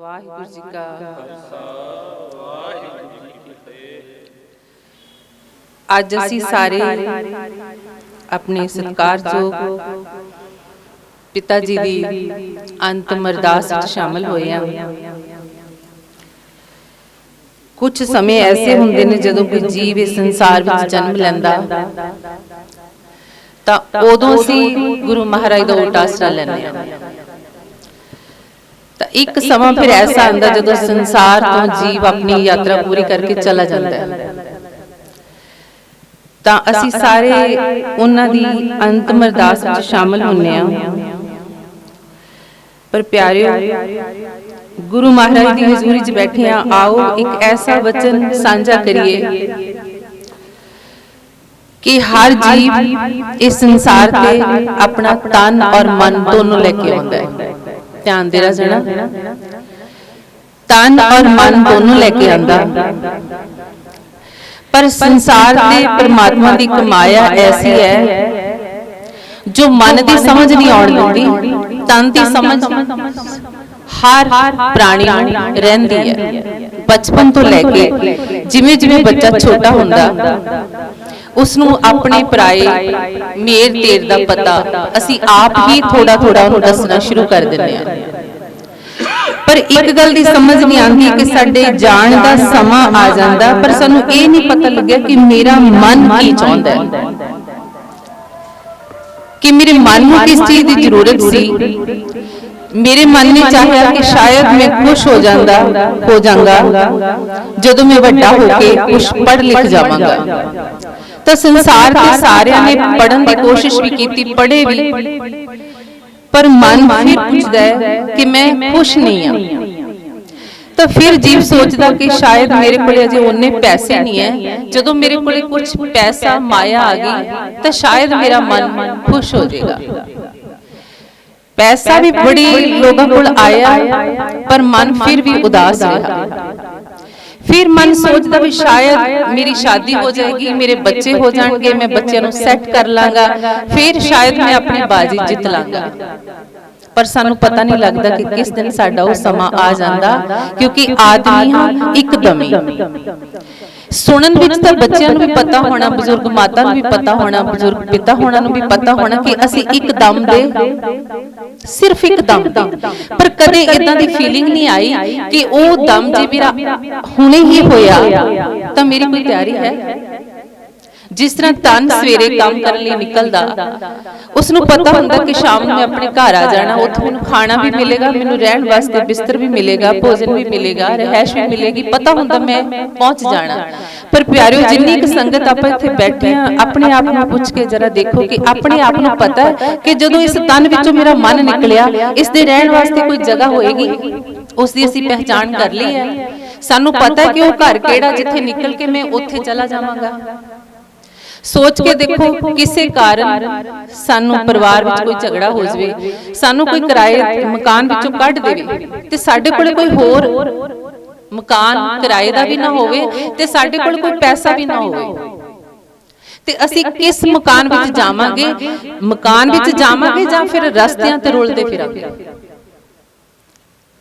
ਵਾਹਿਗੁਰੂ ਜੀ ਕਾ ਖਾਲਸਾ ਵਾਹਿਗੁਰੂ ਜੀ ਕੀ ਫਤਿਹ। ਅੱਜ ਅਸੀਂ ਸਾਰੇ ਆਪਣੇ ਸਤਿਕਾਰਯੋਗ ਪਿਤਾ ਜੀ ਦੀ ਅੰਤਮ ਅਰਦਾਸ ਵਿੱਚ ਸ਼ਾਮਲ ਹੋਏ ਹਾਂ। ਕੁਝ ਸਮੇਂ ਐਸੇ ਹੁੰਦੇ ਨੇ ਜਦੋਂ ਕੋਈ ਜੀਵ ਇਸ ਸੰਸਾਰ ਵਿੱਚ ਜਨਮ ਲੈਂਦਾ ਤਾਂ ਉਦੋਂ ਅਸੀਂ ਗੁਰੂ ਮਹਾਰਾਜ ਦਾ ਓਟ ਆਸਰਾ ਲੈਂਦੇ ਹਾਂ। ਤਾਂ ਇੱਕ ਸਮਾਂ ਫਿਰ ਐਸਾ ਆਉਂਦਾ ਜਦੋਂ ਸੰਸਾਰ ਤੋਂ ਜੀਵ ਆਪਣੀ ਯਾਤਰਾ ਪੂਰੀ ਕਰਕੇ ਚਲਾ ਜਾਂਦਾ ਹੈ। ਤਾਂ ਅਸੀਂ ਸਾਰੇ ਉਹਨਾਂ ਦੀ ਅੰਤਮ ਅਰਦਾਸ ਵਿੱਚ ਸ਼ਾਮਲ ਹੁੰਦੇ ਹਾਂ। ਪਰ ਪਿਆਰਿਓ, ਗੁਰੂ ਮਹਾਰਾਜ ਦੀ ਹਜ਼ੂਰੀ 'ਚ ਬੈਠੇ ਹਾਂ, ਆਓ ਇੱਕ ਐਸਾ ਵਚਨ ਸਾਂਝਾ ਕਰੀਏ ਕਿ ਹਰ ਜੀਵ ਇਸ ਸੰਸਾਰ ਤੇ ਆਪਣਾ ਤਨ ਔਰ ਮਨ ਦੋਨੋਂ ਲੈ ਕੇ ਆਉਂਦਾ ਹੈ। ਧਿਆਨ ਦੇ ਰਿਹਾ ਜਣਾ, ਤਨ ਔਰ ਮਨ ਦੋਨੋਂ ਲੈ ਕੇ ਆਉਂਦਾ, ਪਰ ਸੰਸਾਰ ਤੇ ਪਰਮਾਤਮਾ ਦੀ ਕਮਾਇਆ ਐਸੀ ਹੈ ਜੋ ਮਨ ਦੀ ਸਮਝ ਨਹੀਂ ਆਉਣ ਦਿੰਦੀ, ਤਨ ਦੀ ਸਮਝ ਹਰ ਪ੍ਰਾਣੀ ਨੂੰ ਰਹਿੰਦੀ ਹੈ। ਬਚਪਨ ਤੋਂ ਲੈ ਕੇ ਜਿਵੇਂ ਜਿਵੇਂ ਬੱਚਾ ਛੋਟਾ ਹੁੰਦਾ ਉਸ ਨੂੰ ਆਪਣੇ ਪਰਾਏ ਮੇਰ ਤੇਰ ਦਾ ਪਤਾ ਅਸੀਂ ਆਪ ਹੀ ਥੋੜਾ ਥੋੜਾ ਉਹਨੂੰ ਦੱਸਣਾ ਸ਼ੁਰੂ ਕਰ ਦਿੰਦੇ ਹਾਂ। ਪਰ ਇੱਕ ਗੱਲ ਦੀ ਸਮਝ ਨਹੀਂ ਆਉਂਦੀ ਕਿ ਸਾਡੇ ਜਾਣ ਦਾ ਸਮਾਂ ਆ ਜਾਂਦਾ ਪਰ ਸਾਨੂੰ ਇਹ ਨਹੀਂ ਪਤਾ ਲੱਗਿਆ ਕਿ ਮੇਰਾ ਮਨ ਕੀ ਚਾਹੁੰਦਾ ਹੈ, ਕਿ ਮੇਰੇ ਮਨ ਨੂੰ ਕਿਸ ਚੀਜ਼ ਦੀ ਜ਼ਰੂਰਤ ਸੀ। ਮੇਰੇ ਮਨ ਨੇ ਚਾਹਿਆ ਕਿ ਸ਼ਾਇਦ ਮੈਂ ਖੁਸ਼ ਹੋ ਜਾਵਾਂਗਾ ਜਦੋਂ ਮੈਂ ਵੱਡਾ ਹੋ ਕੇ ਕੁਝ ਪੜ੍ਹ ਲਿਖ ਜਾਵਾਂਗਾ। ਤਾਂ ਸੰਸਾਰ ਦੇ ਸਾਰਿਆਂ ਨੇ ਪੜ੍ਹਨ ਦੀ ਕੋਸ਼ਿਸ਼ ਵੀ ਕੀਤੀ, ਪੜ੍ਹੇ ਵੀ, ਪਰ ਮਨ ਫਿਰ ਪੁੱਛਦਾ ਹੈ ਕਿ ਮੈਂ ਖੁਸ਼ ਨਹੀਂ ਹਾਂ। ਤਾਂ ਫਿਰ ਜੀਵ ਸੋਚਦਾ ਕਿ ਸ਼ਾਇਦ ਮੇਰੇ ਕੋਲ ਅਜੇ ਉਹਨੇ ਪੈਸੇ ਨਹੀਂ ਹੈ, ਜਦੋਂ ਮੇਰੇ ਕੋਲ ਕੁਝ ਪੈਸਾ ਮਾਇਆ ਆ ਗਈ ਤਾਂ ਸ਼ਾਇਦ ਮੇਰਾ ਮਨ ਖੁਸ਼ ਹੋ ਜਾਏਗਾ। ਪੈਸਾ ਵੀ ਬੜੀ ਲੋਕਾਂ ਕੋਲ ਆਇਆ ਪਰ ਮਨ ਫਿਰ ਵੀ ਉਦਾਸ ਰਿਹਾ। ਫਿਰ ਮਨ ਸੋਚਦਾ ਵੀ ਸ਼ਾਇਦ ਮੇਰੀ ਸ਼ਾਦੀ ਹੋ ਜਾਏਗੀ, ਮੇਰੇ ਬੱਚੇ ਹੋ ਜਾਣਗੇ, ਮੈਂ ਬੱਚਿਆਂ ਨੂੰ ਸੈੱਟ ਕਰ ਲਾਂਗਾ, ਫਿਰ ਸ਼ਾਇਦ ਮੈਂ ਆਪਣੀ ਬਾਜੀ ਜਿੱਤ ਲਾਂਗਾ। ਪਰ ਸਾਨੂੰ ਪਤਾ ਨਹੀਂ ਲੱਗਦਾ ਕਿ ਕਿਸ ਦਿਨ ਸਾਡਾ ਉਹ ਸਮਾਂ ਆ ਜਾਂਦਾ, ਕਿਉਂਕਿ ਆਦਮੀ ਹਾਂ ਇੱਕਦਮੀ। ਸੁਣਨ ਵਿੱਚ ਤਾਂ ਬੱਚਿਆਂ ਨੂੰ ਵੀ ਪਤਾ ਹੋਣਾ, ਬਜ਼ੁਰਗ ਮਾਤਾ ਨੂੰ ਵੀ ਪਤਾ ਹੋਣਾ, ਬਜ਼ੁਰਗ ਪਿਤਾ ਹੋਣਾ ਨੂੰ ਵੀ ਪਤਾ ਹੋਣਾ ਕਿ ਅਸੀਂ ਇੱਕਦਮ ਦੇ, ਸਿਰਫ ਇੱਕਦਮ ਦੇ, ਪਰ ਕਦੇ ਇਦਾਂ ਦੀ ਫੀਲਿੰਗ ਨਹੀਂ ਆਈ ਕਿ ਉਹ ਦਮ ਜੇ ਮੇਰਾ ਹੁਣੇ ਹੀ ਹੋਇਆ ਤਾਂ ਮੇਰੀ ਕੋਈ ਤਿਆਰੀ ਹੈ। ਜਿਸ ਤਰ੍ਹਾਂ ਤਨ ਸਵੇਰੇ ਕੰਮ ਕਰਨ ਲਈ ਨਿਕਲਦਾ, ਉਸ ਨੂੰ ਪਤਾ ਹੁੰਦਾ ਕਿ ਸ਼ਾਮ ਨੂੰ ਮੈਂ ਆਪਣੇ ਘਰ ਆ ਜਾਣਾ, ਉੱਥੇ ਮੈਨੂੰ ਖਾਣਾ ਵੀ ਮਿਲੇਗਾ, ਮੈਨੂੰ ਰਹਿਣ ਵਾਸਤੇ ਬਿਸਤਰ ਵੀ ਮਿਲੇਗਾ, ਭੋਜਨ ਵੀ ਮਿਲੇਗਾ, ਰਹਿائش ਵੀ ਮਿਲੇਗੀ, ਪਤਾ ਹੁੰਦਾ ਮੈਂ ਪਹੁੰਚ ਜਾਣਾ। ਪਰ ਪਿਆਰਿਓ, ਜਿੰਨੀ ਕੁ ਸੰਗਤ ਆਪਾਂ ਇੱਥੇ ਬੈਠੇ ਹਾਂ, ਆਪਣੇ ਆਪ ਨੂੰ ਪੁੱਛ ਕੇ ਜਰਾ ਦੇਖੋ ਕਿ ਆਪਣੇ ਆਪ ਨੂੰ ਪਤਾ ਹੈ ਕਿ ਜਦੋਂ ਇਸ ਤਨ ਵਿੱਚੋਂ ਮੇਰਾ ਮਨ ਨਿਕਲਿਆ, ਇਸ ਦੇ ਰਹਿਣ ਵਾਸਤੇ ਕੋਈ ਜਗ੍ਹਾ ਹੋਏਗੀ, ਉਸ ਦੀ ਅਸੀਂ ਪਹਿਚਾਣ ਕਰ ਲਈ ਹੈ। ਸਾਨੂੰ ਪਤਾ ਹੈ ਕਿ ਉਹ ਘਰ ਕਿਹੜਾ ਜਿੱਥੇ ਨਿਕਲ ਕੇ ਮੈਂ ਉੱਥੇ ਚਲਾ ਜਾਵਾਂਗਾ। ਸੋਚ ਕੇ ਦੇਖੋ, ਕਿਸੇ ਕਾਰਨ ਸਾਨੂੰ ਪਰਿਵਾਰ ਵਿੱਚ ਕੋਈ ਝਗੜਾ ਹੋ ਜਾਵੇ, ਸਾਨੂੰ ਕੋਈ ਕਿਰਾਏ ਮਕਾਨ ਵਿੱਚੋਂ ਕੱਢ ਦੇਵੇ ਤੇ ਸਾਡੇ ਕੋਲ ਕੋਈ ਹੋਰ ਮਕਾਨ ਕਿਰਾਏ ਦਾ ਵੀ ਨਾ ਹੋਵੇ ਤੇ ਸਾਡੇ ਕੋਲ ਕੋਈ ਪੈਸਾ ਵੀ ਨਾ ਹੋਵੇ, ਤੇ ਅਸੀਂ ਕਿਸ ਮਕਾਨ ਵਿੱਚ ਜਾਵਾਂਗੇ? ਮਕਾਨ ਵਿੱਚ ਜਾਵਾਂਗੇ ਜਾਂ ਫਿਰ ਰਸਤਿਆਂ ਤੇ ਰੁਲਦੇ ਫਿਰਾਂਗੇ?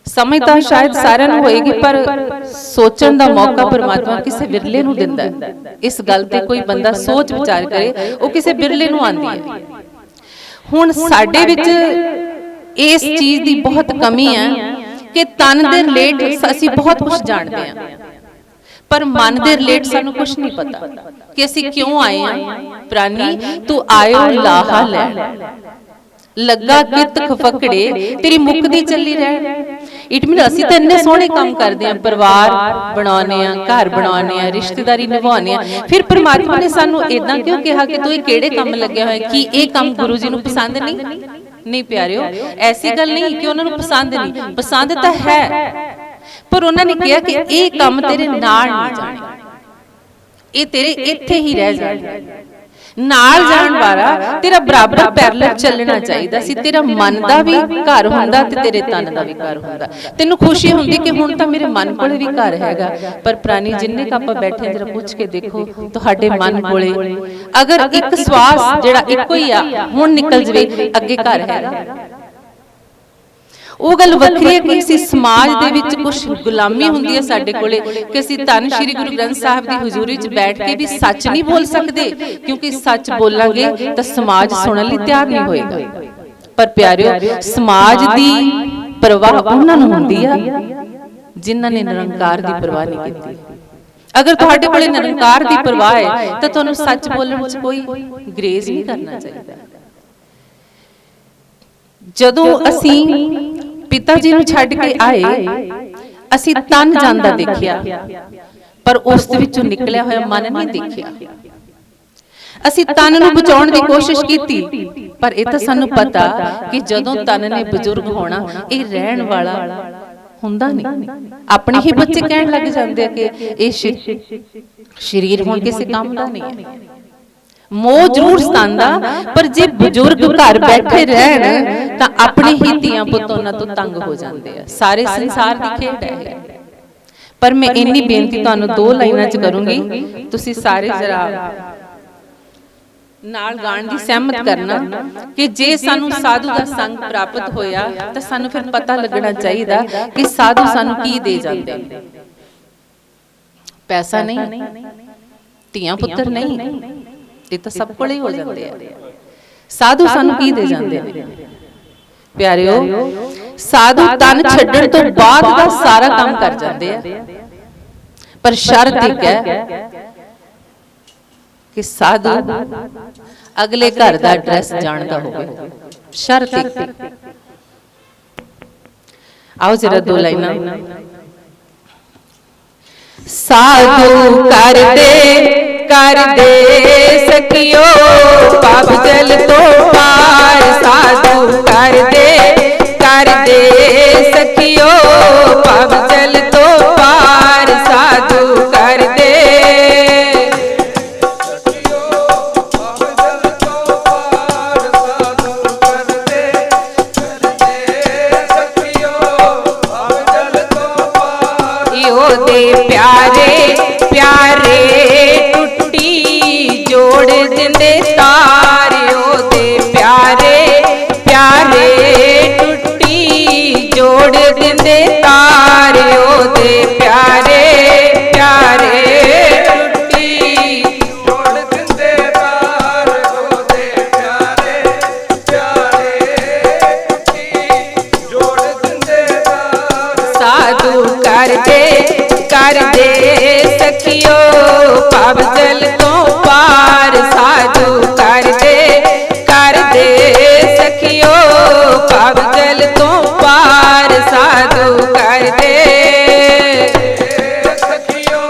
ਸਮਝ ਤਾਂ ਸ਼ਾਇਦ ਸਾਰਿਆਂ ਨੂੰ ਹੋਏਗੀ, ਪਰ ਸੋਚਣ ਦਾ ਮੌਕਾ ਪਰਮਾਤਮਾ ਕਿਸੇ ਬਿਰਲੇ ਨੂੰ ਦਿੰਦਾ ਹੈ। ਇਸ ਗੱਲ ਤੇ ਕੋਈ ਬੰਦਾ ਸੋਚ ਵਿਚਾਰ ਕਰੇ, ਉਹ ਕਿਸੇ ਬਿਰਲੇ ਨੂੰ ਆਉਂਦੀ ਹੈ। ਹੁਣ ਸਾਡੇ ਵਿੱਚ ਇਸ ਚੀਜ਼ ਦੀ ਬਹੁਤ ਕਮੀ ਹੈ ਕਿ ਤਨ ਦੇ ਰਿਲੇਟ ਅਸੀਂ ਬਹੁਤ ਕੁਝ ਜਾਣਦੇ ਹਾਂ, ਪਰ ਮਨ ਦੇ ਰਿਲੇਟ ਸਾਨੂੰ ਕੁਝ ਨਹੀਂ ਪਤਾ ਕਿ ਅਸੀਂ ਕਿਉਂ ਆਏ ਹਾਂ। ਪ੍ਰਾਨੀ ਤੂੰ ਆਇਓ ਲਾਹਾ ਲੈਣ, ਲੱਗਾ ਕਿਤ ਖਫਕੜੇ ਤੇਰੀ ਮੁੱਕਦੀ ਚੱਲੀ ਰਹਿ। ਇਟ ਮੀਨ ਅਸੀਂ ਤਾਂ ਇੰਨੇ ਸੋਹਣੇ ਕੰਮ ਕਰਦੇ ਹਾਂ, ਪਰਿਵਾਰ ਬਣਾਉਣੇ ਆ, ਘਰ ਬਣਾਉਣੇ ਆ, ਰਿਸ਼ਤੇਦਾਰੀ ਨਿਭਾਉਣੇ ਆ, ਫਿਰ ਪਰਮਾਤਮਾ ਨੇ ਸਾਨੂੰ ਇਦਾਂ ਕਿਉਂ ਕਿਹਾ ਕਿ ਤੂੰ ਇਹ ਕਿਹੜੇ ਕੰਮ ਲੱਗਿਆ ਹੋਇਆ? ਕਿ ਇਹ ਕੰਮ ਗੁਰੂ ਜੀ ਨੂੰ ਪਸੰਦ ਨਹੀਂ? ਨਹੀਂ ਪਿਆਰਿਓ, ਐਸੀ ਗੱਲ ਨਹੀਂ ਕਿ ਉਹਨਾਂ ਨੂੰ ਪਸੰਦ ਨਹੀਂ, ਪਸੰਦ ਤਾਂ ਹੈ, ਪਰ ਉਹਨਾਂ ਨੇ ਕਿਹਾ ਕਿ ਇਹ ਕੰਮ ਤੇਰੇ ਨਾਲ ਨਹੀਂ ਜਾਣੇ, ਇਹ ਤੇਰੇ ਇੱਥੇ ਹੀ ਰਹਿ ਜਾਣੇ। ਨਾਲ ਜਾਣ ਵਾਲਾ ਤੇਰਾ ਬਰਾਬਰ ਪੈਰਲਲ ਚੱਲਣਾ ਚਾਹੀਦਾ ਸੀ। ਤੇਰਾ ਮਨ ਦਾ ਵੀ ਘਰ ਹੁੰਦਾ ਤੇ ਤੇਰੇ ਤਨ ਦਾ ਵੀ ਘਰ ਹੁੰਦਾ। ਤੈਨੂੰ ਖੁਸ਼ੀ ਹੁੰਦੀ ਕਿ ਹੁਣ ਤਾਂ ਮੇਰੇ ਮਨ ਕੋਲੇ ਵੀ ਘਰ ਹੈਗਾ, ਪਰ ਪ੍ਰਾਨੀ ਜਿੰਨੇ ਕ ਆਪਾਂ ਬੈਠੇ ਜਰਾ ਪੁੱਛ ਕੇ ਦੇਖੋ, ਤੁਹਾਡੇ ਮਨ ਕੋਲੇ ਅਗਰ ਇੱਕ ਸਵਾਸ ਜਿਹੜਾ ਇੱਕੋ ਹੀ ਆ ਹੁਣ ਨਿਕਲ ਜਵੇ, ਅੱਗੇ ਘਰ ਹੈਗਾ? ਉਹ ਗੱਲ ਵੱਖਰੀ ਹੈ ਕਿ ਅਸੀਂ ਸਮਾਜ ਦੇ ਵਿੱਚ ਕੁਝ ਗੁਲਾਮੀ ਹੁੰਦੀ ਹੈ ਸਾਡੇ ਕੋਲੇ ਕਿ ਅਸੀਂ ਧੰਨ ਸ਼੍ਰੀ ਗੁਰੂ ਗ੍ਰੰਥ ਸਾਹਿਬ ਦੀ ਹਜ਼ੂਰੀ 'ਚ ਬੈਠ ਕੇ ਵੀ ਸੱਚ ਨਹੀਂ ਬੋਲ ਸਕਦੇ, ਕਿਉਂਕਿ ਸੱਚ ਬੋਲਾਂਗੇ ਤਾਂ ਸਮਾਜ ਸੁਣਨ ਲਈ ਤਿਆਰ ਨਹੀਂ ਹੋਏਗਾ। ਪਰ ਪਿਆਰਿਓ, ਸਮਾਜ ਦੀ ਪਰਵਾਹ ਉਹਨਾਂ ਨੂੰ ਹੁੰਦੀ ਆ ਜਿਨ੍ਹਾਂ ਨੇ ਨਿਰੰਕਾਰ ਦੀ ਪਰਵਾਹ ਨਹੀਂ ਕੀਤੀ। ਅਗਰ ਤੁਹਾਡੇ ਕੋਲੇ ਨਿਰੰਕਾਰ ਦੀ ਪਰਵਾਹ ਹੈ ਤਾਂ ਤੁਹਾਨੂੰ ਸੱਚ ਬੋਲਣ 'ਚ ਕੋਈ ਗਰੇਜ਼ ਨਹੀਂ ਕਰਨਾ ਚਾਹੀਦਾ। ਜਦੋਂ ਅਸੀਂ ਪਿਤਾ ਜੀ ਨੂੰ ਛੱਡ ਕੇ ਆਏ, ਅਸੀਂ ਤਨ ਜਾਂਦਾ ਦੇਖਿਆ, ਪਰ ਉਸ ਦੇ ਵਿੱਚੋਂ ਨਿਕਲਿਆ ਹੋਇਆ ਮਨ ਨਹੀਂ ਦੇਖਿਆ। ਅਸੀਂ ਤਨ ਨੂੰ ਬਚਾਉਣ ਦੀ ਕੋਸ਼ਿਸ਼ ਕੀਤੀ, ਪਰ ਇਹ ਤਾਂ ਸਾਨੂੰ ਪਤਾ ਕਿ ਜਦੋਂ ਤਨ ਨੇ ਬਜ਼ੁਰਗ ਹੋਣਾ, ਇਹ ਰਹਿਣ ਵਾਲਾ ਹੁੰਦਾ ਨਹੀਂ। ਆਪਣੇ ਹੀ ਬੱਚੇ ਕਹਿਣ ਲੱਗ ਜਾਂਦੇ ਆ ਕਿ ਇਹ ਸਰੀਰ ਹੁਣ ਕਿਸੇ ਕੰਮ ਦਾ ਨਹੀਂ ਹੈ। ਮੋਹ ਜ਼ਰੂਰ ਸਤਾਂਦਾ, ਪਰ ਜੇ ਬਜ਼ੁਰਗ ਘਰ ਬੈਠੇ ਰਹਿਣ ਤਾਂ ਆਪਣੇ ਹੀ ਧੀਆਂ ਪੁੱਤ ਉਹਨਾਂ ਤੋਂ ਤੰਗ ਹੋ ਜਾਂਦੇ ਆ। ਸਾਰੇ ਸੰਸਾਰ ਦੀ ਖੇਡ ਹੈ। ਪਰ ਮੈਂ ਇੰਨੀ ਬੇਨਤੀ ਤੁਹਾਨੂੰ 2 ਲਾਈਨਾਂ 'ਚ ਕਰੂੰਗੀ, ਤੁਸੀਂ ਸਾਰੇ ਜਰਾ ਨਾਲ ਗਾਣ ਦੀ ਸਹਿਮਤ ਕਰਨਾ ਕਿ ਜੇ ਸਾਨੂੰ ਸਾਧੂ ਦਾ ਸੰਗ ਪ੍ਰਾਪਤ ਹੋਇਆ ਤਾਂ ਸਾਨੂੰ ਫਿਰ ਪਤਾ ਲੱਗਣਾ ਚਾਹੀਦਾ ਕਿ ਸਾਧੂ ਸਾਨੂੰ ਕੀ ਦੇ ਜਾਂਦੇ ਨੇ। ਪੈਸਾ ਨਹੀਂ, ਧੀਆਂ ਪੁੱਤਰ ਨਹੀਂ, ਇਹ ਤਾਂ ਸਭ ਕੋਲੇ ਹੋ ਜਾਂਦੇ ਆ। ਸਾਧੂ ਸਾਨੂੰ ਕੀ ਦੇ ਜਾਂਦੇ ਨੇ? ਪਿਆਰਿਓ, ਸਾਧੂ ਤਨ ਛੱਡਣ ਤੋਂ ਬਾਅਦ ਦਾ ਸਾਰਾ ਕੰਮ ਕਰ ਜਾਂਦੇ ਆ, ਪਰ ਸ਼ਰਤ ਇੱਕ ਹੈ ਕਿ ਸਾਧੂ ਅਗਲੇ ਘਰ ਦਾ ਐਡਰੈਸ ਜਾਣਦਾ ਹੋਵੇ। ਸ਼ਰਤ ਇੱਕ। ਆਓ ਜਰਾ 2 ਲਾਈਨਾਂ। ਸਾਧੂ ਕਰਦੇ ਸਕਿਓ ਪਾਪ ਜਲ ਤੋਂ ਪਾਰ। ਸਾਧੂ ਕਰਦੇ ਸਕਿਓ ਪਾਪ ਜਲ ਤੋਂ ਪਾਰ। ਸਾਧੂ ਕਰਦੇ ਪਿਆਰੇ ਟੁੱਟੀ ਜੋੜ ਦਿੰਦੇ ਤਾਰ। ਉਹਦੇ ਪਿਆਰੇ ਟੁੱਟੀ ਜੋੜ ਦਿੰਦੇ ਤਾਰ। ਉਹਦੇ ਪਿਆਰੇ ਟੁੱਟੀ ਜੋੜ ਦਿੰਦੇ ਤਾਰ। ਉਹਦੇ ਪਿਆਰੇ ਟੁੱਟੀ ਜੋੜ ਦਿੰਦੇ ਤਾਰ। ਸਾਧੂ ਕਰਦੇ ਸਕਿਓ ਪਾਪ ਜਲ ਤੋਂ ਪਾਰ। ਸਾਧੂ ਕਰਦੇ ਸਕਿਓ ਪਾਪ ਜਲ ਤੋਂ ਪਾਰ। ਸਾਧੂ ਕਰਦੇ ਸਕਿਓ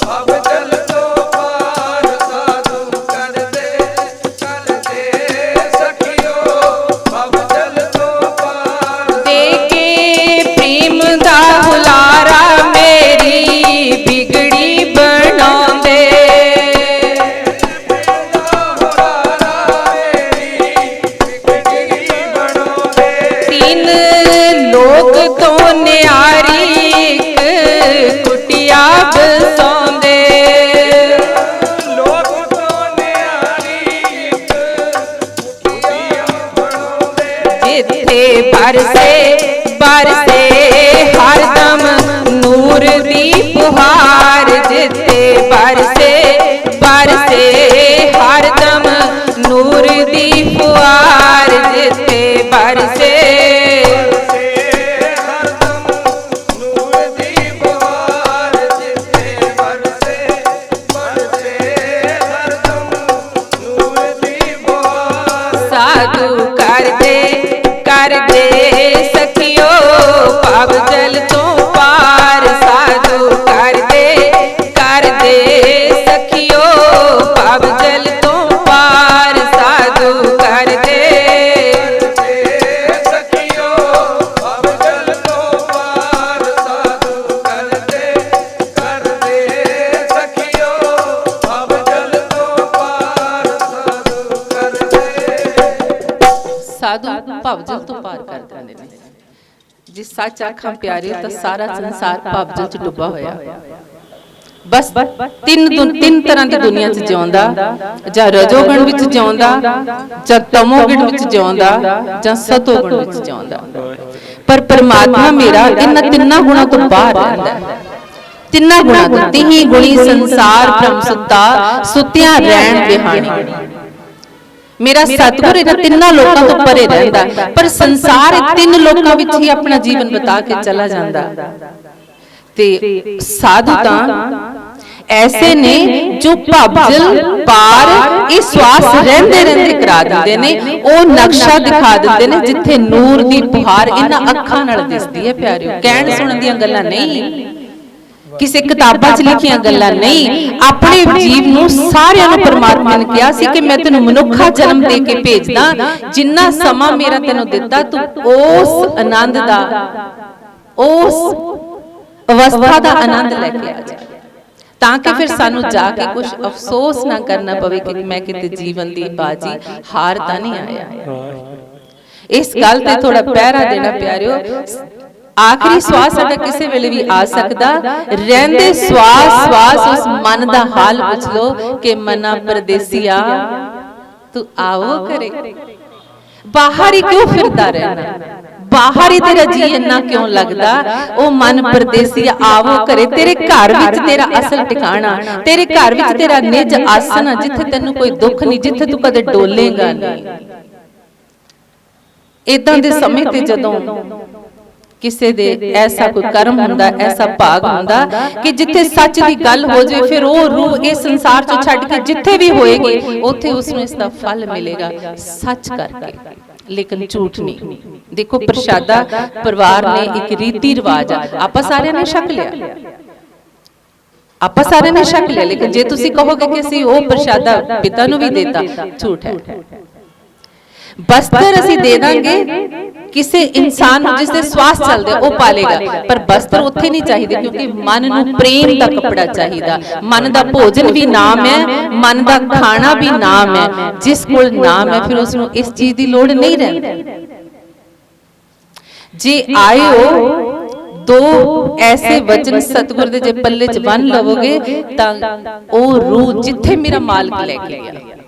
ਪਾਪ ਜਲ ਤੋਂ ਪਾਰ। ਸਾਧੂ ਕਰਦੇ ਸਕਿਓ ਪਾਪ ਜਲ ਤੋਂ ਪਾਰ। ਦੇ ਕੇ ਪ੍ਰੇਮ ਦਾ ਹੁਲਾਰਾ ਬਿਗੜੀ ਬਣਾਉਂਦੇ। ਤਿੰਨ ਲੋਕ ਤੋਂ ਨਿਆਰੀ ਇੱਕ ਕੁਟਿਆ ਬਸਾਉਂਦੇ। ਲੋਕ ਤੋਂ ਨਿਆਰੀ ਇੱਕ ਕੁਟਿਆ ਬਣਾਉਂਦੇ। ਜਿੱਥੇ ਬਰਸੇ ਹਰਦਮ ਨੂਰ ਦੀ ਫੁਹਾਰ। ਜਿੱਥੇ ਬਰਸੇ ਹਰਦਮ ਨੂਰ ਦੀ ਫੁਹਾਰ। ਜਿੱਥੇ ਬਰਸੇ ਹਰਦਮ ਨੂਰ ਦੀ ਫੁਹਾਰ। ਜਿੱਥੇ ਬਰਸੇ ਹਰਦਮ ਨੂਰ ਦੀ ਫੁਹਾਰ। ਸਾਧੂ ਕਰਦੇ ਸਕਿਓ ਪਾਪ ਜਲ ਤੋਂ ਪਾਰ। ਸਾਧੂ ਕਰਦੇ ਸਕਿਓ ਪਾਪ ਜਲ ਤੋਂ ਪਾਰ। ਸਾਧੂ ਕਰਦੇ ਸਕਿਓ ਪਾਪ ਜਲ ਤੋਂ ਪਾਰ। ਸਾਧੂ ਕਰਦੇ ਸਕਿਓ ਪਾਪ ਜਲ ਤੋਂ ਪਾਰ। ਸਾਧੂ ਕਰਦੇ ਸਾਧੂ ਭਵਜਲ ਤੋਂ ਪਾਰ ਕਰ ਦਿੰਦੇ ਨੇ। ਜੇ ਸੱਚ ਆਖਾਂ ਪਿਆਰੇ ਤਾਂ ਸਾਰਾ ਸੰਸਾਰ ਭਵਜਲ ਚ ਡੁੱਬਾ ਹੋਇਆ। ਬਸ ਤਿੰਨ ਤਰ੍ਹਾਂ ਦੀ ਦੁਨੀਆ 'ਚ ਜਿਉਂਦਾ, ਜਾਂ ਰਜੋਗਣ ਵਿੱਚ ਜਿਉਂਦਾ, ਜਾਂ ਤਮੋਗਣ ਵਿੱਚ ਜਿਉਂਦਾ, ਜਾਂ ਸਤੋਗਣ ਵਿੱਚ ਜਿਉਂਦਾ। पर परमात्मा मेरा इन्हां तिन्नां गुणां तो बाहर रहिंदा है। तिन्नां गुणां तो तिही गुणी संसार भ्रम सुता सुतियां रहण बिहाणी। मेरा सतगुर इन्हां तिन्नां लोकां तो परे रहिंदा, पर संसार तिन्न लोकां विच ही अपना जीवन बिता के चला जांदा। ते साधु तां ऐसे ने जो भवजल पार ये श्वास रहंदे रहंदे करा दिंदे ने, ओ नक्शा दिखा दिंदे ने जिथे नूर दी फुहार इन्हां अखां नाल दिसदी है। प्यारिओ, कहण सुणन दीआं गल्लां नहीं, किसी किताबां च लिखियां गल्लां नहीं, अपने जीव नूं सारिआं नूं परमात्मा ने कहा सी कि मैं तैनूं मनुखा जन्म दे के भेजदा, जिन्ना समा मेरा तैनूं दित्ता तू उस आनंद दा, उस अवस्था दा आनंद लैके आ जा, ताकि फिर सानू जाके कुछ अफसोस ना करना पवे कि मैं किते जीवन दी बाजी हार तां नहीं आया। इस गल ते थोड़ा पहरा देना प्यारिओ। आखिरी श्वास साडा किसी वेले भी आ सकदा, रहंदे श्वास श्वास उस मन दा हाल पुछ लो कि मना परदेसिया तू आओ करे, बाहर ही क्यों फिरदा रहना, बाहर ही तेरा जी इन्ना क्यों लगदा, ओ मन परदेसी आवो करे, तेरे घर विच तेरा असल ठिकाना, तेरे घर विच तेरा निज आसन, जिथे तैनू कोई दुख नहीं, जिथे तू कदे डोलेगा नहीं। इदां दे समय ते जदों किसे दे ऐसा कोई कर्म हुंदा, ऐसा भाग हुंदा कि जिथे सच दी गल हो जाए, फिर वो रूह इस संसार चों छड्ड के जिथे भी होएगी उथे उसनूं इसदा फल मिलेगा, सच करके, लेकिन झूठ नहीं। देखो, प्रशादा परिवार ने एक रीति रिवाज आ, आपां सारिआं ने छक लिया, आपां सारिआं ने छक लिया, लेकिन जे तुसीं कहोगे कि असीं वो प्रशादा पिता नूं भी देता, झूठ है। बस्तर असीं दे दांगे किसी इंसान नूं जिसदे श्वास चलदे ओ पालेगा, पर बस्तर उत्थे नहीं चाहिए, क्योंकि मन नूं प्रेम दा कपड़ा चाहिदा। मन दा भोजन भी नाम है, मन दा खाना भी नाम है। जिस कोल नाम है फिर उसनूं इस चीज दी लोड़ नहीं रहिंदी। जे आए हो दो ऐसे वचन सतगुर दे जे पल्ले च बन लवोगे तां ओ रूह जिथे मेरा मालिक लेके गया।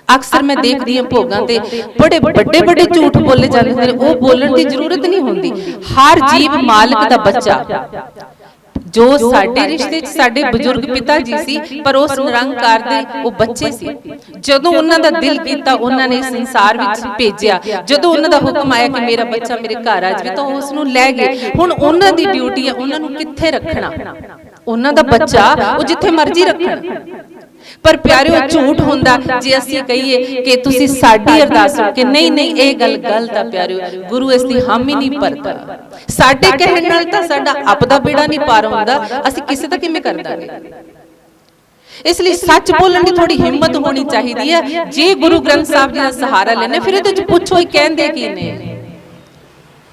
अक्सर मैं देखदी हां भोगां ते बड़े बड़े बड़े झूठ बोले जांदे ने, ओ बोलण दी जरूरत नहीं हुंदी। हर जीव मालिक दा बच्चा, जो साडे रिश्ते च साडे बजुर्ग पिता जी सी, पर उस निरंकार दे वो बच्चे सी। जदों उन्हां दा दिल कीता उन्हां ने संसार विच भेजिया, जदों उन्हां दा हुक्म आया कि मेरा बच्चा मेरे घर आ जावे, तां उस नूं लै गए। हुण उन्हां दी ड्यूटी है उन्हां नूं कित्थे रखना, उन्हां दा बच्चा वो जिथे मर्जी रखण। पर प्यारिओ, झूठ हुंदा जे असीं कहिए कि तुसीं साडी अरदास सुण के, नहीं नहीं ये गल गलत है प्यारिओ, गुरु इस दी हम ही नहीं भरदा। साडे कहण नाल तां साडा आपदा बेड़ा नहीं पार हुंदा, असीं किसे दा किवें कर दांगे। इसलिए सच बोलण दी थोड़ी हिम्मत होनी चाहिदी है। जे गुरु ग्रंथ साहिब जी दा सहारा लेने, फिर इहदे च पुछो ही कहंदे की ने।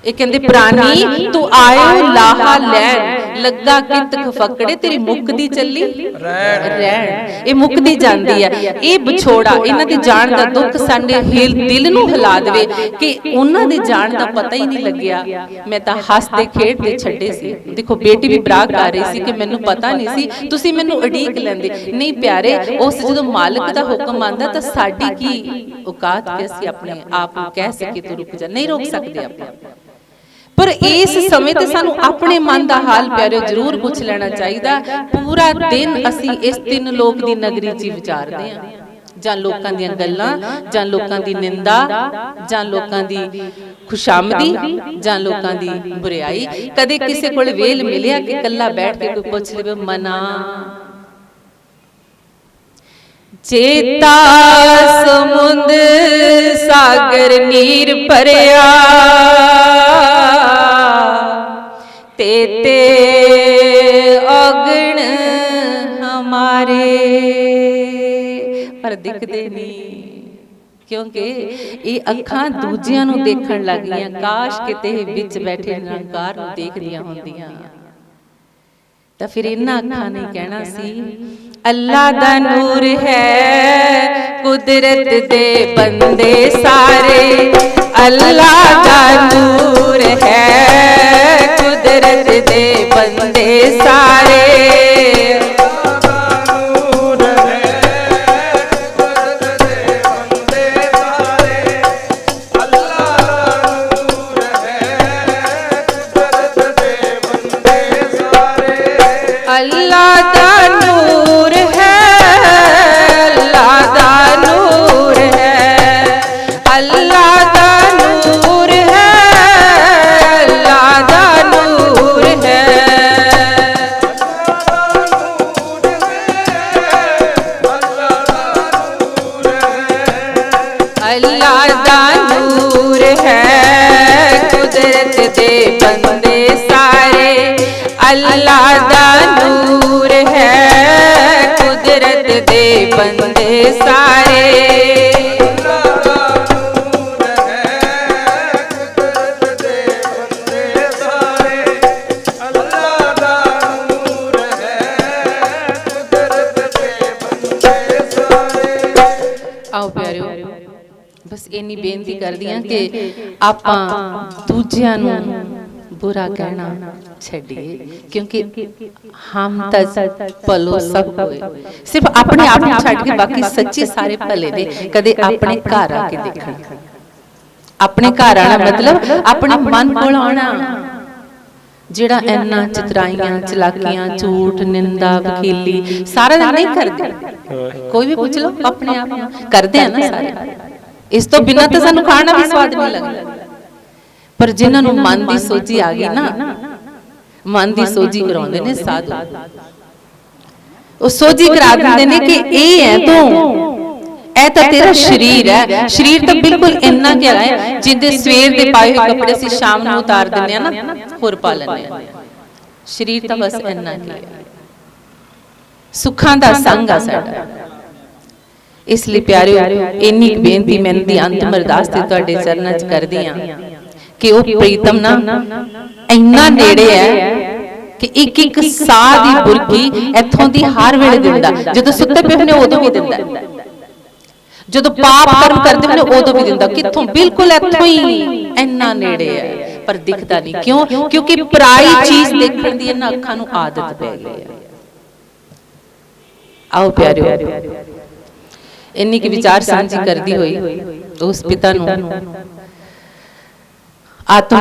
ये कहंदे प्राणी तू आयो लाहा लैन, लगा कित फकड़े, तेरी मुक्कदी चली रहन। ये मुक्कदी जांदी है। ये विछोड़ा, इन्हां दी जान दा दुख साडे दिल नूं हिला देवे कि उन्हां दी जान दा पता ही नहीं लग्या, मैं तां हसदे खेडदे छड्डे सी। देखो, बेटी भी बराग कर रही सी कि मैनूं पता नहीं सी, तुसीं मैनूं उडीक लैंदे। नहीं प्यारे, उस जदों मालिक दा हुक्म आंदा तां साडी की औकात कि असीं अपने आप नूं कह सके तूं रुक जा, नहीं रोक सकदे आपां। पर इस समय ते सानू अपने मन दा हाल प्यारे जरूर पुछ लेना चाहिए। पूरा दिन असी इस तीन लोक दी नगरी च विचारदे हां, जां लोकां दीयां गल्लां, जां लोकां दी निंदा, जां लोकां दी खुशामदी, जां लोकां दी बुराई। कदे किसे कोल वेल मिलिया कि कल्ला बैठ के कोई पुछ लवे, मना चेता समुंद सागर नीर भरिया, तेते अगण हमारे, पर दिखते नहीं, क्योंकि ये अखां दूजियां नूं देखण लग गईयां। काश किते विच बैठे निरंकार नूं देखदियां होंदियां तां फिर इन्हां अखां ने कहना सी, अल्लाह दा नूर है कुदरत दे बंदे सारे, अल्लाह दा नूर है कुदरत दे बंदे सारे। अल्लाह दा नूर है, अल्लाह दा नूर है, अल्लाह दा नूर है, अल्लाह दा नूर है। अल्लाह दा नूर है, कुदरत दे बंदे सारे, अल्लाह दा नूर है, कुदरत दे बंदे सारे। आओ प्यारिओ, बस इन्नी बेनती करदी हां कि आपां दूजियां नूं बुरा कहना छड्डिए, क्योंकि हम तज भलो सब होए, सिर्फ अपने आप नूं छड्ड के बाकी सच्चे सारे भले ने। कदे अपने घर आके देखना, अपने घर आना मतलब अपने मन कोल आना, जेड़ा इन्ना चितराइयां चलाकियां झूठ निंदा वकीली सारा दिन नहीं करदे। कोई भी पूछ लो, अपने आप करदे हैं ना सारे। इस तो बिना तो सानू खाना भी स्वाद नहीं लगता, पर जिन्हां नूं मन दी सोची आ गई ना, मन दी सोची कराउंदे ने साधु। ਉਹ ਸੋਝੀ ਕਰਾ ਦਿੰਦੇ ਨੇ ਕਿ ਇਹ ਹੈ ਤੂੰ, ਇਹ ਤਾਂ ਤੇਰਾ ਸ਼ਰੀਰ ਹੈ। ਸ਼ਰੀਰ ਤਾਂ ਬਿਲਕੁਲ ਇੰਨਾ ਕਿ ਹੈ ਜਿੰਦੇ ਸਵੇਰ ਦੇ ਪਾਏ ਹੋਏ ਕੱਪੜੇ ਸੀ ਸ਼ਾਮ ਨੂੰ ਉਤਾਰ ਦਿੰਦੇ ਆ ਨਾ, ਹੋਰ ਪਾ ਲੈਂਦੇ ਆ। ਸ਼ਰੀਰ ਤਾਂ ਬਸ ਇੰਨਾ ਕਿ ਹੈ, ਸੁੱਖਾਂ ਦਾ ਸੰਗ ਆ ਸਾਡਾ। ਇਸ ਲਈ ਪਿਆਰਿਓ, ਇੰਨੀ ਬੇਨਤੀ ਮੈਂ ਦੀ ਅੰਤਮ ਅਰਦਾਸ ਤੇ ਤੁਹਾਡੇ ਚਰਨਾਂ 'ਚ ਕਰਦੀ ਆ ਕਿ ਉਹ ਪ੍ਰੀਤਮ ਨਾ ਇੰਨਾ ਨੇੜੇ ਹੈ कि एक एक साह दी बुरकी इत्थों दी हर वेले दिंदा। जदों सुत्ते पे ने उदों भी दिंदा, जदों पाप कर्म करदे ने उदों भी दिंदा। कित्थों? बिल्कुल इत्थों ही, इन्ना नेड़े है पर दिखदा नहीं। क्यों? क्योंकि पराई चीज देखण दी इन्हां अखां नूं आदत पै गई है। आओ प्यारिओ, इन्नी की विचार सांझी करदी होई उस पिता नूं आत्म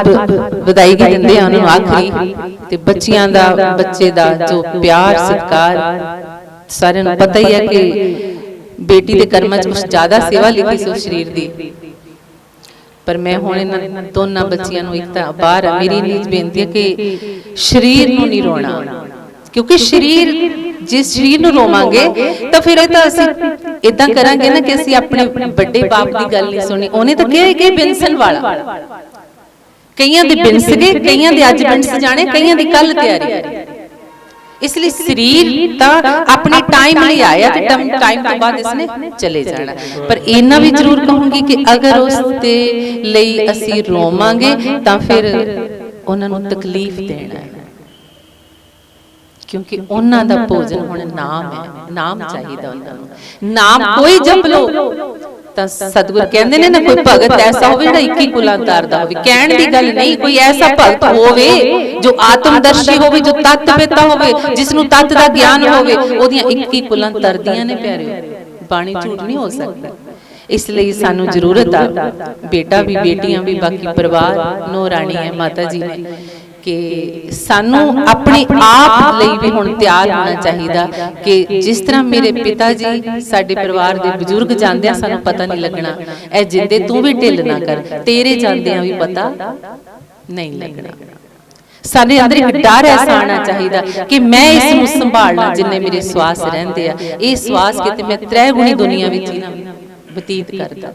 ਵਧਾਈ ਦਿੰਦੇ ਆ ਉਹਨੂੰ ਆਖਰੀ। ਤੇ ਬੱਚਿਆਂ ਦਾ, ਬੱਚੇ ਦਾ ਜੋ ਪਿਆਰ ਸਤਿਕਾਰ ਸਾਰਿਆਂ ਨੂੰ ਪਤਾ ਹੀ ਹੈ ਕਿ ਬੇਟੀ ਦੇ ਕਰਮਾਂ 'ਚ ਕੁਝ ਜ਼ਿਆਦਾ ਸੇਵਾ ਲਿਖੀ ਸੀ ਉਸ ਸਰੀਰ ਦੀ। ਪਰ ਮੈਂ ਹੁਣ ਇਹਨਾਂ ਦੋਨਾਂ ਬੱਚਿਆਂ ਨੂੰ, ਇੱਕ ਤਾਂ ਬਾਹਰ ਮੇਰੀ ਨੀਜ ਬੇਨਤੀ ਹੈ ਕਿ ਸਰੀਰ ਨੂੰ ਨਹੀਂ ਰੋਣਾ, ਕਿਉਂਕਿ ਸਰੀਰ, ਜਿਸ ਸਰੀਰ ਨੂੰ ਰੋਵਾਂਗੇ ਤਾਂ ਫਿਰ ਇਹ ਤਾਂ ਅਸੀਂ ਇਦਾਂ ਕਰਾਂਗੇ ਨਾ ਕਿ ਅਸੀਂ ਆਪਣੇ ਵੱਡੇ ਬਾਪ ਦੀ ਗੱਲ ਨਹੀਂ ਸੁਣੀ। ਉਹਨੇ ਤਾਂ ਕਿਹਾ ਕਿ ਬਿਨਸਨ ਵਾਲਾ, ਕਈਆਂ ਦੇ ਬਿਨਸ ਗਏ, ਕਈਆਂ ਦੇ ਅੱਜ ਬਿਨਸ ਜਾਣੇ, ਕਈਆਂ ਦੀ ਕੱਲ ਤਿਆਰੀ। ਇਸ ਲਈ ਸਰੀਰ ਤਾਂ ਆਪਣੇ ਟਾਈਮ ਲਈ ਆਇਆ ਤੇ ਟਾਈਮ ਤੋਂ ਬਾਅਦ ਇਸਨੇ ਚਲੇ ਜਾਣਾ। ਪਰ ਇਹਨਾਂ ਵੀ ਜ਼ਰੂਰ ਕਹੂੰਗੀ ਕਿ ਅਗਰ ਉਸ ਦੇ ਲਈ ਅਸੀਂ ਰੋਵਾਂਗੇ ਤਾਂ ਫਿਰ ਉਹਨਾਂ ਨੂੰ ਤਕਲੀਫ ਦੇਣਾ ਹੈ, ਕਿਉਂਕਿ ਉਹਨਾਂ ਦਾ ਭੋਜਨ ਹੁਣ ਨਾਮ ਹੈ। ਨਾਮ ਚਾਹੀਦਾ ਉਹਨਾਂ ਨੂੰ। ਨਾਮ ਕੋਈ ਜਪ ਲੋ ਤਾਂ ਸਤਿਗੁਰ ਕਹਿੰਦੇ ਨੇ ਨਾ, ਕੋਈ ਭਗਤ ਐਸਾ ਹੋਵੇ ਜਿਹੜਾ 21 ਕੁਲਾਂ ਤਾਰਦਾ ਹੋਵੇ। ਕਹਿਣ ਦੀ ਗੱਲ ਨਹੀਂ, ਕੋਈ ਐਸਾ ਭਗਤ ਹੋਵੇ ਜੋ ਆਤਮਦਰਸ਼ੀ ਹੋਵੇ, ਜੋ ਤਤ ਪਿਤਾ ਹੋਵੇ, ਜਿਸ ਨੂੰ ਤਤ ਦਾ ਗਿਆਨ ਹੋਵੇ, ਉਹਦੀਆਂ 21 ਕੁਲਾਂ ਤਰਦੀਆਂ ਨੇ ਪਿਆਰਿਓ। ਬਾਣੀ ਝੂਠ ਨਹੀਂ ਹੋ ਸਕਦਾ। ਇਸ ਲਈ ਸਾਨੂੰ ਜ਼ਰੂਰਤ ਆ, ਬੇਟਾ ਵੀ, ਬੇਟੀਆਂ ਵੀ, ਬਾਕੀ ਪਰਿਵਾਰ ਨੋ ਰਾਣੀ ਹੈ ਮਾਤਾ ਜੀ ਨੇ, ਕਿ ਸਾਨੂੰ ਆਪਣੇ ਆਪ ਲਈ ਵੀ ਹੁਣ ਤਿਆਰ ਹੋਣਾ ਚਾਹੀਦਾ ਕਿ ਜਿਸ ਤਰ੍ਹਾਂ ਮੇਰੇ ਪਿਤਾ ਜੀ ਸਾਡੇ ਪਰਿਵਾਰ ਦੇ ਬਜ਼ੁਰਗ ਜਾਂਦੇ ਆ, ਸਾਨੂੰ ਪਤਾ ਨਹੀਂ ਲੱਗਣਾ। ਇਹ ਜਿੰਦੇ ਤੂੰ ਵੀ ਢਿੱਲ ਨਾ ਕਰ, ਤੇਰੇ ਜਾਂਦਿਆਂ ਵੀ ਪਤਾ ਨਹੀਂ ਲੱਗਣਾ। ਸਾਡੇ ਅੰਦਰ ਇੱਕ ਡਰ ਐਸਾ ਆਉਣਾ ਚਾਹੀਦਾ ਕਿ ਮੈਂ ਇਸ ਨੂੰ ਸੰਭਾਲਣਾ, ਜਿੰਨੇ ਮੇਰੇ ਸਵਾਸ ਰਹਿੰਦੇ ਆ। ਇਹ ਸਵਾਸ ਕਿਤੇ ਮੈਂ ਤ੍ਰੈਗੁਣੀ ਦੁਨੀਆ ਵਿੱਚ ਹੀ ਨਾ ਬਤੀਤ ਕਰਦਾ।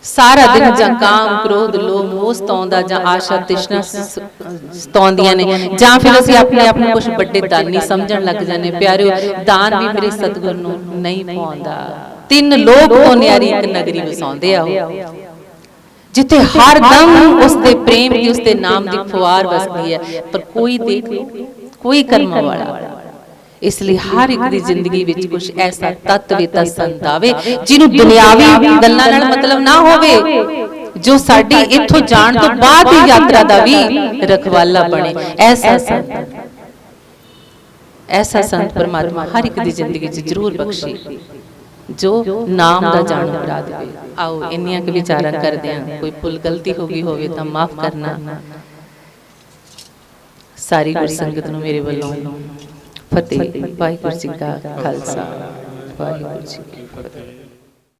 ਸਾਰਾ ਦਿਨ ਜਾਂ ਕਾਮ ਕ੍ਰੋਧ ਲੋਭ ਮੋਹ ਸਤਾਉਂਦਾ, ਜਾਂ ਆਸ਼ਾ ਤ੍ਰਿਸ਼ਨਾ ਸਤਾਉਂਦੀਆਂ ਨੇ, ਜਾਂ ਫਿਰ ਅਸੀਂ ਆਪਣੇ ਆਪ ਨੂੰ ਕੁਝ ਵੱਡੇ ਦਾਨੀ ਸਮਝਣ ਲੱਗ ਜਾਂਦੇ। ਪਿਆਰਿਓ, ਦਾਨ ਵੀ ਮੇਰੇ ਸਤਿਗੁਰ ਨੂੰ ਨਹੀਂ ਪਾਉਂਦਾ। 3 ਲੋਕ ਤੋਂ ਨਿਆਰੀ ਇੱਕ ਨਗਰੀ ਵਸਾਉਂਦੇ ਆ ਉਹ, ਜਿੱਥੇ ਹਰ ਦਮ ਉਸਦੇ ਪ੍ਰੇਮ ਦੀ, ਉਸਦੇ ਨਾਮ ਦੀ ਫੁਹਾਰ ਵਸਦੀ ਹੈ। ਪਰ ਕੋਈ ਦੇਖ ਲੋ, ਕੋਈ ਕਰਮਾਂ ਵਾਲਾ। ਇਸ ਲਈ ਹਰ ਇੱਕ ਦੀ ਜ਼ਿੰਦਗੀ ਵਿੱਚ ਕੁਝ ਐਸਾ ਤੱਤ ਵੇਤਾ ਸੰਤ ਆਵੇ ਜਿਹਨੂੰ ਦੁਨਿਆਵੀ ਗੱਲਾਂ ਨਾਲ ਮਤਲਬ ਨਾ ਹੋਵੇ, ਜੋ ਸਾਡੀ ਇੱਥੋਂ ਜਾਣ ਤੋਂ ਬਾਅਦ ਦੀ ਯਾਤਰਾ ਦਾ ਵੀ ਰਖਵਾਲਾ ਬਣੇ। ਐਸਾ ਸੰਤ ਪਰਮਾਤਮਾ ਹਰ ਇੱਕ ਦੀ ਜ਼ਿੰਦਗੀ 'ਚ ਜ਼ਰੂਰ ਬਖਸ਼ੇ, ਜੋ ਨਾਮ ਦਾ ਜਾਣੂ ਕਰਾ ਦੇਵੇ। ਆਓ ਇੰਨੀਆਂ ਕੁ ਵਿਚਾਰਾਂ ਕਰਦੇ ਹਾਂ। ਕੋਈ ਭੁੱਲ ਗਲਤੀ ਹੋ ਗਈ ਹੋਵੇ ਤਾਂ ਮਾਫ ਕਰਨਾ। ਸਾਰੀ ਗੁਰਸੰਗਤ ਨੂੰ ਮੇਰੇ ਵੱਲੋਂ ਫਤਿਹ। ਵਾਹਿਗੁਰੂ ਜੀ ਕਾ ਖਾਲਸਾ, ਵਾਹਿਗੁਰੂ ਜੀ ਕੀ ਫਤਿਹ।